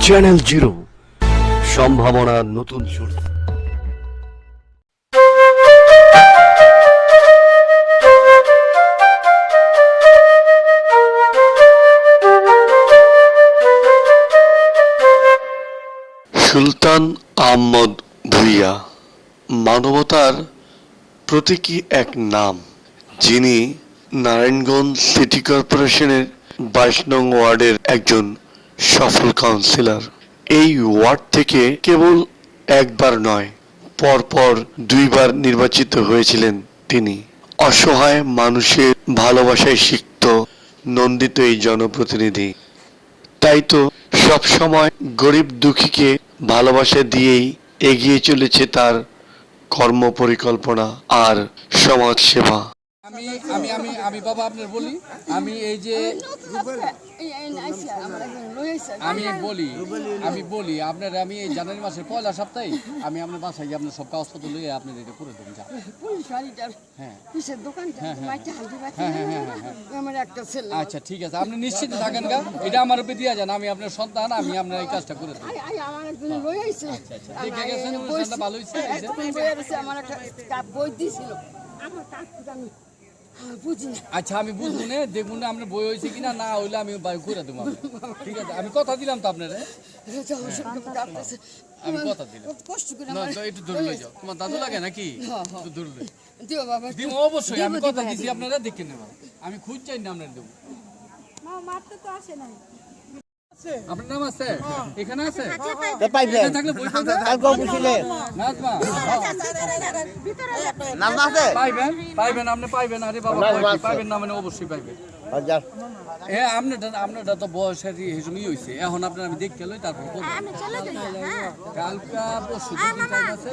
Channel zero, সম্ভাবনার নতুন শুরু। সুলতান আহমদ ভূঁইয়া মানবতার প্রতীকী এক নাম, যিনি নারায়ণগঞ্জ সিটি কর্পোরেশনের 22 নং ওয়ার্ডের একজন সফল কাউন্সিলর। এই ওয়ার্ড থেকে কেবল একবার নয়, পরপর 2বার নির্বাচিত হয়েছিলেন তিনি। অসহায় মানুষের ভালোবাসায় সিক্ত নন্দিত এই জনপ্রতিনিধি। তাই তো সবসময় গরিব দুঃখীকে ভালোবাসা দিয়েই এগিয়ে চলেছে তার কর্মপরিকল্পনা আর সমাজ সেবা। আমি আমি আমি আমি বাবা আপনার বলি, আমি এই যে আমি বলি আপনার, আমি এই জানুয়ারি মাসের 1লা সপ্তাহে আমি আপনার বাসায় গিয়ে আপনার সব কাগজপত্র লইয়ে আপনার এটা করে দেবেন। আচ্ছা ঠিক আছে, আপনি নিশ্চিত থাকেন গা, এটা আমার উপরে দিয়ে যান, আমি আপনার সন্তান, আমি আপনার এই কাজটা করে দেবো। ভালো হয়েছে। আচ্ছা আমি বুঝবো না, দেখবো না আপনার বই হয়েছে কিনা, না হইলে আমি করে দেবো। ঠিক আছে, আমি কথা দিলাম তো আপনার, আমি কথা দিলাম। একটু ধরে লই যাও, তোমার দাদু লাগে নাকি? ধরবে দিব অবশ্যই, আমি কথা দিচ্ছি আপনারা দেখে নেব, আমি খুঁজ চাই না আপনার দেবো। আপনার নাম আছে এখানে আছে? পাইবেন আপনি পাইবেন। আরে বাবা পাইবেন না মানে অবশ্যই পাইবেন। আপনারটা তো বয়সের হিসেবেই হয়েছে, এখন আপনার আমি দেখতে লই, তারপর কালকা পরশু টাইম আছে।